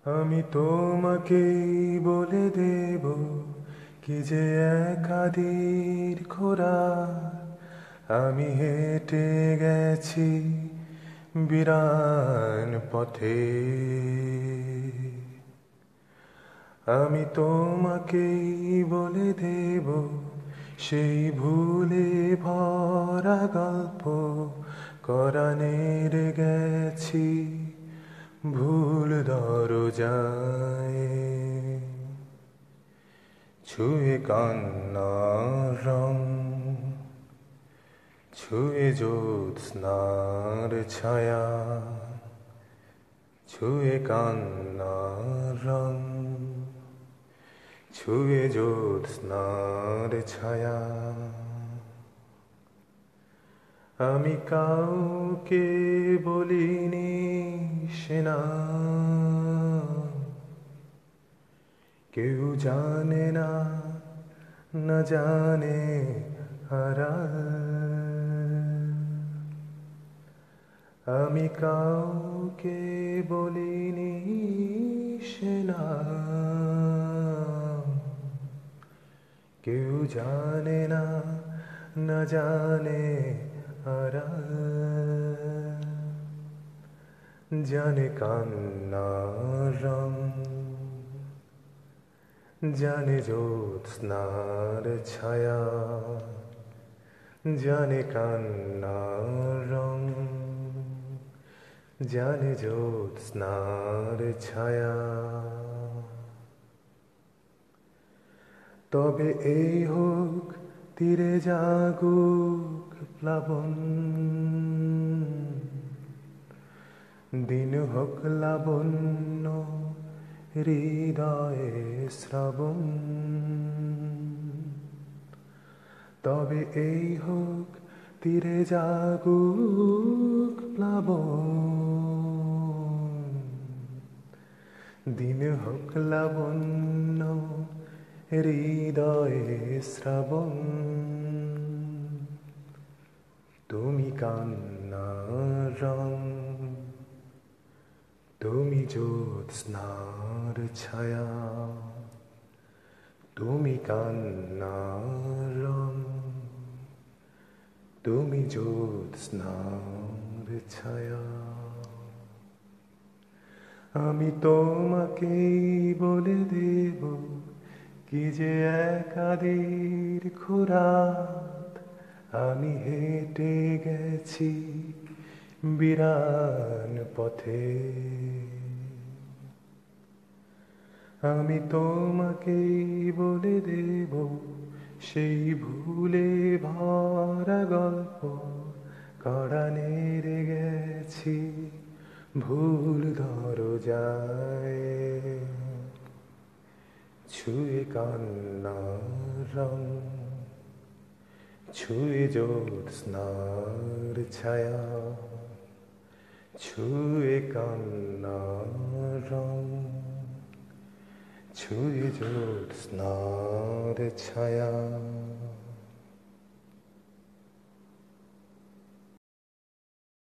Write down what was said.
আমি তোমাকেই বলে দেব কি যে একাদির খোরা। আমি হেঁটে গেছি বিরান পথে। আমি তোমাকেই বলে দেব সেই ভুলে ভরা গল্প। কোরানের গেছি ভুল দরজায়, ছুঁয়ে কান্নার রং, ছুঁয়ে জ্যোৎস্নার ছায়া, ছুঁয়ে কান্নার রং, ছুঁয়ে জ্যোৎস্নার ছায়া। আমি কাউকে বলিনি সে নাম, কেউ জানে না, না জানে আড়াল। আমি কাউকে বলিনি সে নাম, কেউ জানে না, না জানে আড়াল। জানে কান্নার রং, জানে জ্যোৎস্নার ছায়া, জানে কান্নার রং, জানে জ্যোৎস্নার ছায়া। তবে এই হোক তীরে জাগুক প্লাবন, দিন হোক লাবণ্য হৃদয়ে শ্রাবণ। তবে এই হোক তীরে জাগুক প্লাবন, দিন হোক লাবণ্য হৃদয়ে শ্রাবণ। তুমি কান্নার রং, তুমি জ্যোৎস্নার ছায়া, তুমি কান্নার রং, তুমি জ্যোৎস্নার ছায়া। আমি তোমাকেই বলে দেব কি যে একাদির খোরাক। আমি হেঁটে গেছি বিরান পথে। আমি তোমাকেই বলে দেব সেই ভুলে ভরা গল্প। কোরানের গেছি ভুল দরজায়, ছুঁয়ে কান্নার রং, ছুঁয়ে জ্যোৎস্নার ছায়া, ছুঁয়ে কান্নার রং, ছুঁয়ে জ্যোৎস্নার ছায়া।